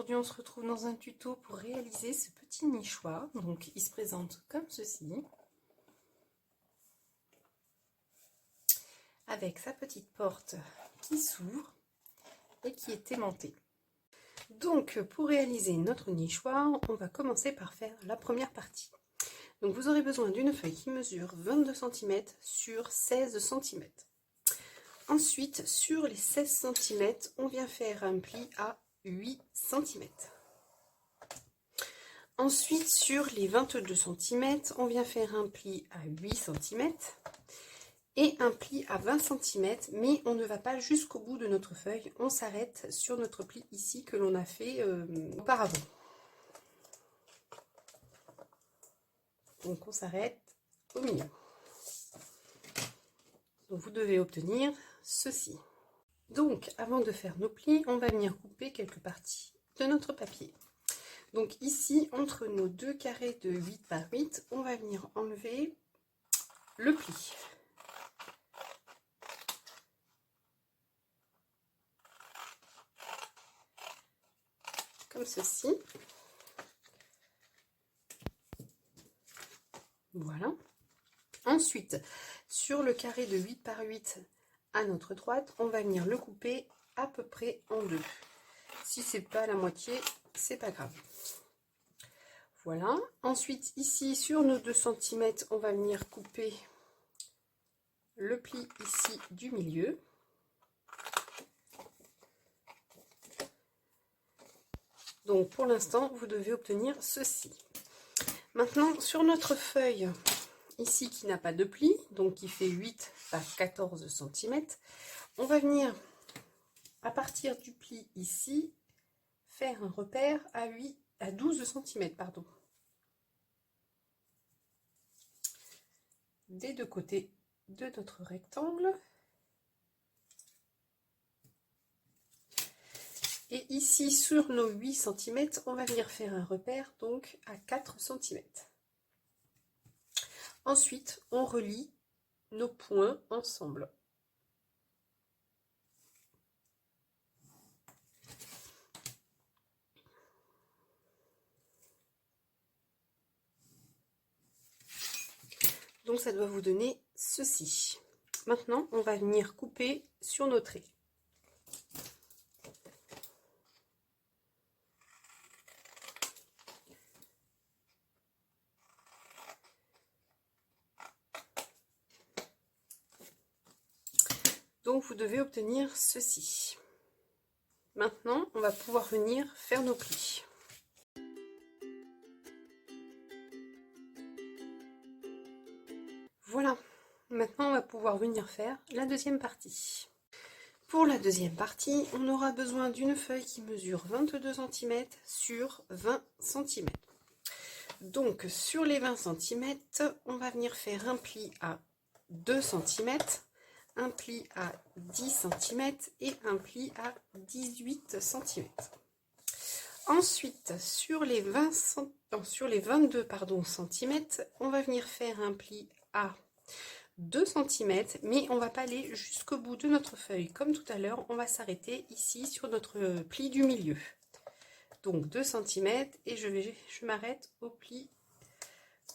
aujourd'hui on se retrouve dans un tuto pour réaliser ce petit nichoir. Donc il se présente comme ceci, avec sa petite porte qui s'ouvre et qui est aimantée. Donc pour réaliser notre nichoir, on va commencer par faire la première partie. Donc vous aurez besoin d'une feuille qui mesure 22 cm sur 16 cm. Ensuite, sur les 16 cm, on vient faire un pli à 8 cm. Ensuite, sur les 22 cm, on vient faire un pli à 8 cm et un pli à 20 cm, mais on ne va pas jusqu'au bout de notre feuille, on s'arrête sur notre pli ici que l'on a fait auparavant. Donc on s'arrête au milieu. Donc vous devez obtenir ceci. Donc avant de faire nos plis, on va venir couper quelques parties de notre papier. Donc ici, entre nos deux carrés de 8 par 8, on va venir enlever le pli. Comme ceci. Voilà. Ensuite, sur le carré de 8 par 8 à notre droite, on va venir le couper à peu près en deux. Si c'est pas la moitié, c'est pas grave. Voilà. Ensuite, ici, sur nos 2 cm, on va venir couper le pli ici du milieu. Donc, pour l'instant, vous devez obtenir ceci. Maintenant, sur notre feuille, ici, qui n'a pas de pli, donc qui fait 8 par 14 cm, on va venir, à partir du pli ici, faire un repère à 12 cm, pardon. Des deux côtés de notre rectangle. Et ici, sur nos 8 cm, on va venir faire un repère donc à 4 cm. Ensuite, on relie nos points ensemble. Donc ça doit vous donner ceci. Maintenant, on va venir couper sur nos traits. Donc vous devez obtenir ceci. Maintenant, on va pouvoir venir faire nos plis. Voilà, maintenant on va pouvoir venir faire la deuxième partie. Pour la deuxième partie, on aura besoin d'une feuille qui mesure 22 cm sur 20 cm. Donc sur les 20 cm, on va venir faire un pli à 2 cm, un pli à 10 cm et un pli à 18 cm. Ensuite, sur les 22 cm, on va venir faire un pli à 2 cm, mais on va pas aller jusqu'au bout de notre feuille. Comme tout à l'heure, on va s'arrêter ici sur notre pli du milieu. Donc 2 cm et je m'arrête au pli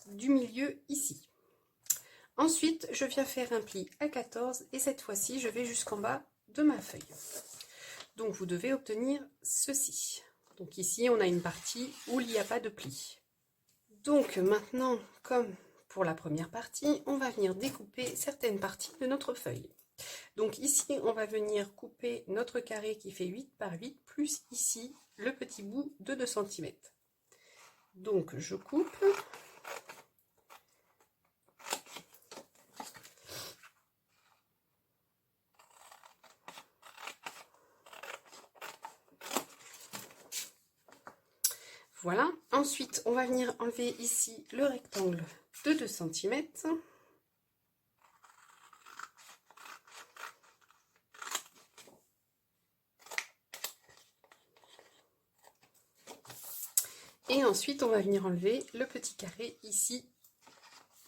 du milieu ici. Ensuite, je viens faire un pli à 14 et cette fois-ci, je vais jusqu'en bas de ma feuille. Donc vous devez obtenir ceci. Donc ici, on a une partie où il n'y a pas de pli. Donc maintenant, comme pour la première partie, on va venir découper certaines parties de notre feuille. Donc ici, on va venir couper notre carré qui fait 8 par 8, plus ici, le petit bout de 2 cm. Donc je coupe. Voilà. Ensuite, on va venir enlever ici le rectangle de 2 cm. Et ensuite, on va venir enlever le petit carré ici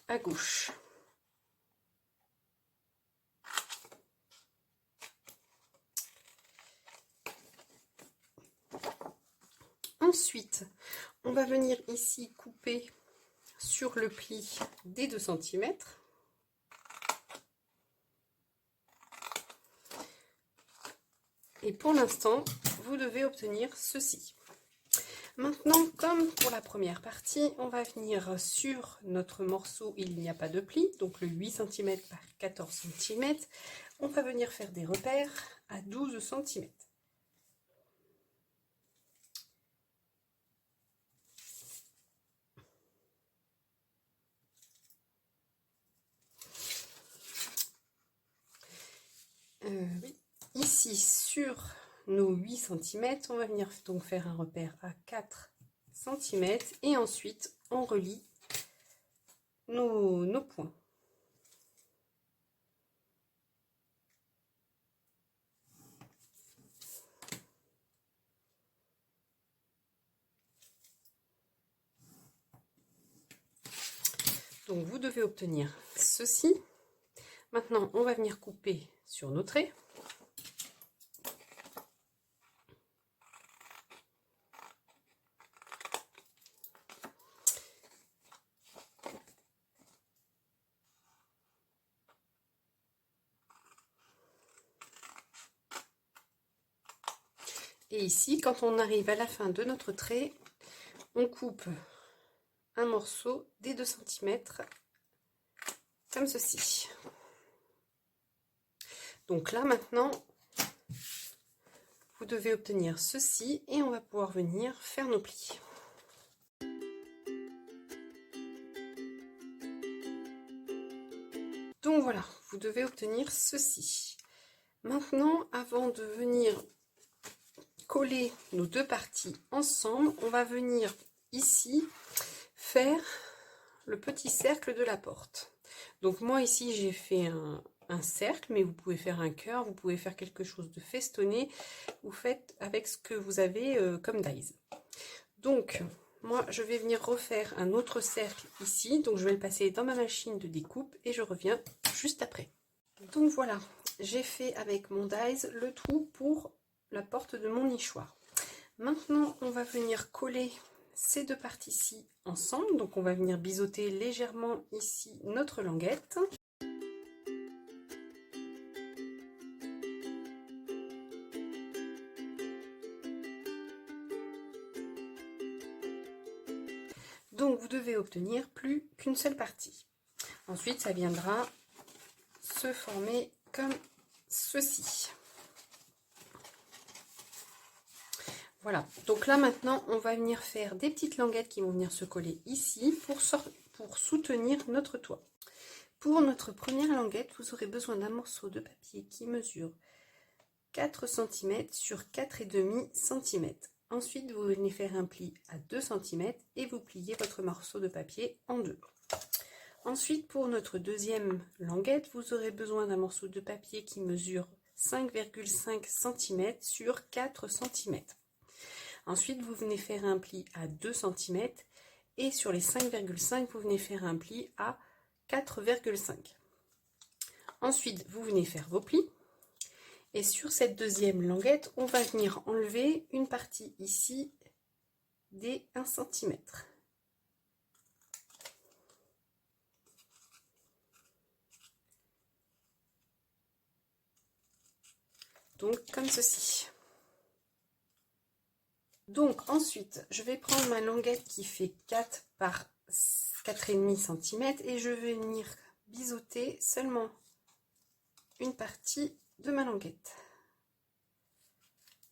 à gauche. Ensuite, on va venir ici couper sur le pli des 2 cm. Et pour l'instant, vous devez obtenir ceci. Maintenant, comme pour la première partie, on va venir sur notre morceau, il n'y a pas de pli, donc le 8 cm par 14 cm. On va venir faire des repères à 12 cm. Oui. Ici, sur nos 8 cm, on va venir donc faire un repère à 4 cm et ensuite on relie nos points. Donc vous devez obtenir ceci. Maintenant, on va venir couper sur nos traits. Et ici, quand on arrive à la fin de notre trait, on coupe un morceau des 2 cm comme ceci. Donc là maintenant, vous devez obtenir ceci et on va pouvoir venir faire nos plis. Donc voilà, vous devez obtenir ceci. Maintenant, avant de venir coller nos 2 parties ensemble, on va venir ici faire le petit cercle de la porte. Donc moi ici j'ai fait un cercle, mais vous pouvez faire un cœur, vous pouvez faire quelque chose de festonné, vous faites avec ce que vous avez comme dies. Donc moi je vais venir refaire un autre cercle ici, donc je vais le passer dans ma machine de découpe et je reviens juste après. Donc voilà, j'ai fait avec mon dies le trou pour la porte de mon nichoir. Maintenant on va venir coller ces 2 parties-ci ensemble, donc on va venir biseauter légèrement ici notre languette. Donc vous devez obtenir plus qu'une seule partie. Ensuite ça viendra se former comme ceci. Voilà, donc là maintenant on va venir faire des petites languettes qui vont venir se coller ici pour soutenir notre toit. Pour notre première languette, vous aurez besoin d'un morceau de papier qui mesure 4 cm sur 4,5 cm. Ensuite, vous venez faire un pli à 2 cm et vous pliez votre morceau de papier en deux. Ensuite, pour notre deuxième languette, vous aurez besoin d'un morceau de papier qui mesure 5,5 cm sur 4 cm. Ensuite, vous venez faire un pli à 2 cm et sur les 5,5, vous venez faire un pli à 4,5. Ensuite, vous venez faire vos plis. Et sur cette deuxième languette, on va venir enlever une partie ici des 1 cm. Donc comme ceci. Donc ensuite, je vais prendre ma languette qui fait 4 par 4,5 cm et je vais venir biseauter seulement une partie de ma languette.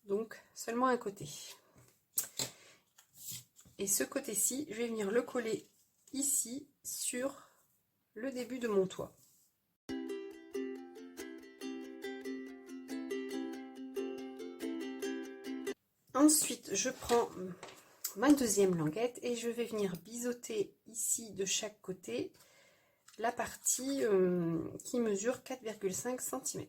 Donc seulement un côté. Et ce côté-ci, je vais venir le coller ici sur le début de mon toit. Ensuite, je prends ma deuxième languette et je vais venir biseauter ici de chaque côté la partie qui mesure 4,5 cm.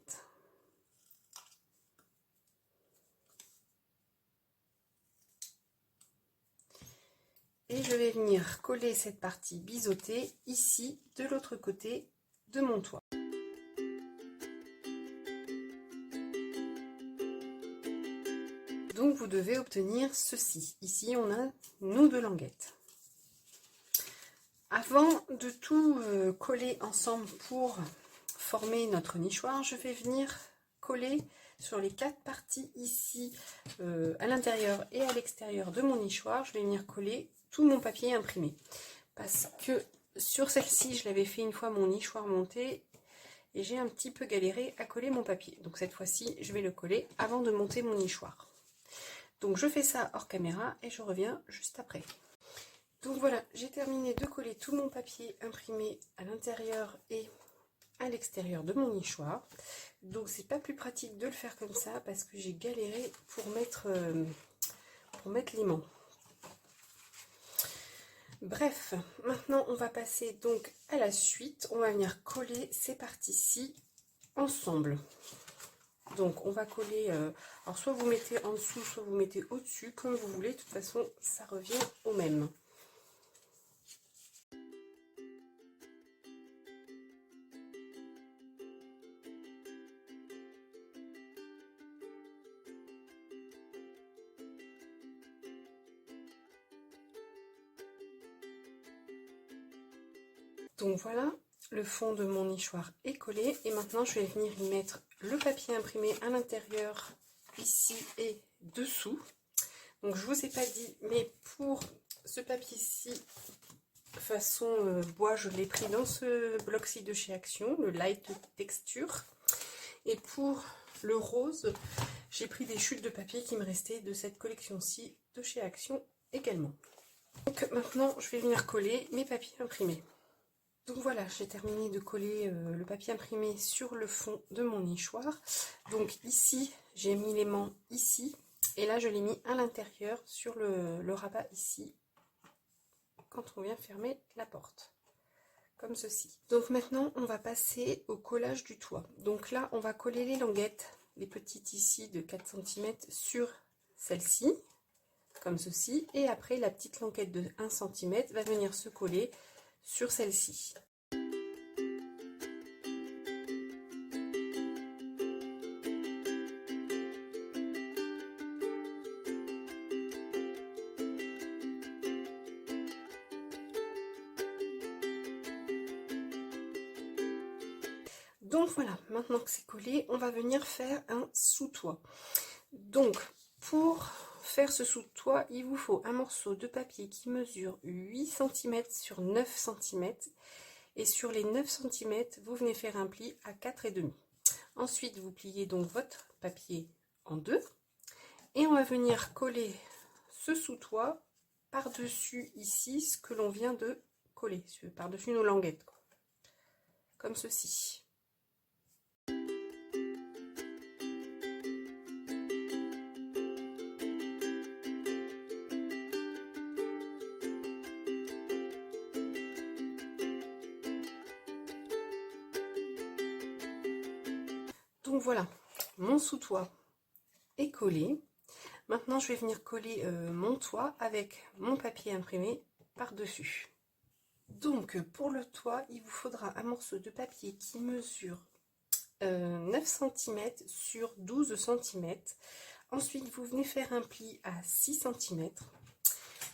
Et je vais venir coller cette partie biseautée ici de l'autre côté de mon toit. Donc vous devez obtenir ceci. Ici on a nos deux languettes. Avant de tout coller ensemble pour former notre nichoir, je vais venir coller sur les 4 parties ici à l'intérieur et à l'extérieur de mon nichoir. Je vais venir coller tout mon papier imprimé parce que sur celle-ci je l'avais fait une fois mon nichoir monté et j'ai un petit peu galéré à coller mon papier. Donc cette fois-ci je vais le coller avant de monter mon nichoir. Donc je fais ça hors caméra et je reviens juste après. Donc voilà, j'ai terminé de coller tout mon papier imprimé à l'intérieur et à l'extérieur de mon nichoir. Donc c'est pas plus pratique de le faire comme ça parce que j'ai galéré pour mettre l'aimant. Bref, maintenant on va passer donc à la suite. On va venir coller ces parties-ci ensemble. Donc on va coller, alors soit vous mettez en dessous, soit vous mettez au-dessus, comme vous voulez. De toute façon, ça revient au même. Donc voilà, le fond de mon nichoir est collé et maintenant je vais venir y mettre le papier imprimé à l'intérieur, ici et dessous. Donc je vous ai pas dit, mais pour ce papier-ci, façon bois, je l'ai pris dans ce bloc-ci de chez Action, le Light Texture. Et pour le rose, j'ai pris des chutes de papier qui me restaient de cette collection-ci de chez Action également. Donc maintenant, je vais venir coller mes papiers imprimés. Donc voilà, j'ai terminé de coller le papier imprimé sur le fond de mon nichoir. Donc ici, j'ai mis l'aimant ici. Et là, je l'ai mis à l'intérieur sur le rabat ici, quand on vient fermer la porte. Comme ceci. Donc maintenant, on va passer au collage du toit. Donc là, on va coller les languettes, les petites ici de 4 cm sur celle-ci, comme ceci. Et après, la petite languette de 1 cm va venir se coller sur celle-ci. Donc voilà, maintenant que c'est collé, on va venir faire un sous-toit. Donc pour faire ce sous-toit, il vous faut un morceau de papier qui mesure 8 cm sur 9 cm. Et sur les 9 cm, vous venez faire un pli à 4,5. Ensuite, vous pliez donc votre papier en deux. Et on va venir coller ce sous-toit par-dessus ici, ce que l'on vient de coller, par-dessus nos languettes, quoi. Comme ceci. Donc voilà, mon sous-toit est collé. Maintenant, je vais venir coller mon toit avec mon papier imprimé par-dessus. Donc, pour le toit, il vous faudra un morceau de papier qui mesure 9 cm sur 12 cm. Ensuite, vous venez faire un pli à 6 cm.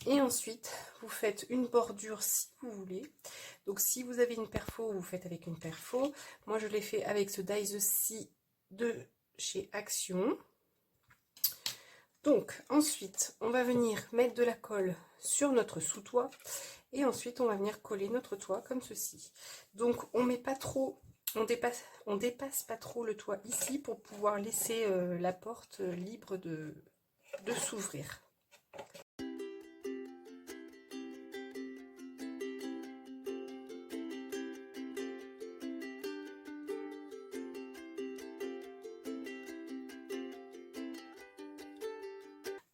Et ensuite, vous faites une bordure si vous voulez. Donc, si vous avez une perfo, vous faites avec une perfo. Moi, je l'ai fait avec ce Die the Sea de chez Action. Donc ensuite on va venir mettre de la colle sur notre sous-toit et ensuite on va venir coller notre toit comme ceci. Donc on met pas trop, on dépasse pas trop le toit ici pour pouvoir laisser la porte libre de s'ouvrir.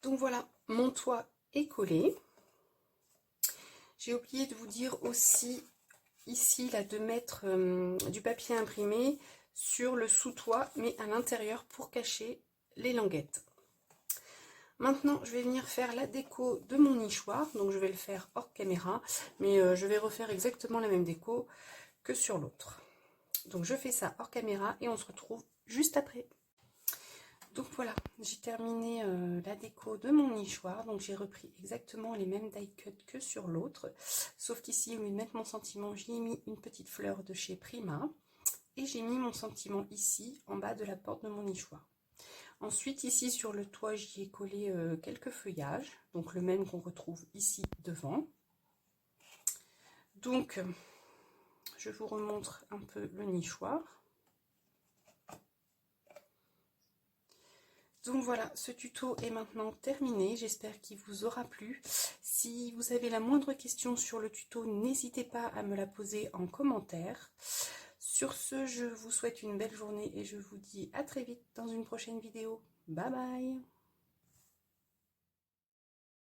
Donc voilà, mon toit est collé. J'ai oublié de vous dire aussi, ici, là, de mettre du papier imprimé sur le sous-toit, mais à l'intérieur pour cacher les languettes. Maintenant, je vais venir faire la déco de mon nichoir. Donc, je vais le faire hors caméra, mais je vais refaire exactement la même déco que sur l'autre. Donc, je fais ça hors caméra et on se retrouve juste après. Donc voilà, j'ai terminé la déco de mon nichoir. Donc j'ai repris exactement les mêmes die cut que sur l'autre. Sauf qu'ici, au lieu de mettre mon sentiment, j'y ai mis une petite fleur de chez Prima. Et j'ai mis mon sentiment ici, en bas de la porte de mon nichoir. Ensuite, ici sur le toit, j'y ai collé quelques feuillages. Donc le même qu'on retrouve ici devant. Donc, je vous remontre un peu le nichoir. Donc voilà, ce tuto est maintenant terminé, j'espère qu'il vous aura plu. Si vous avez la moindre question sur le tuto, n'hésitez pas à me la poser en commentaire. Sur ce, je vous souhaite une belle journée et je vous dis à très vite dans une prochaine vidéo. Bye bye!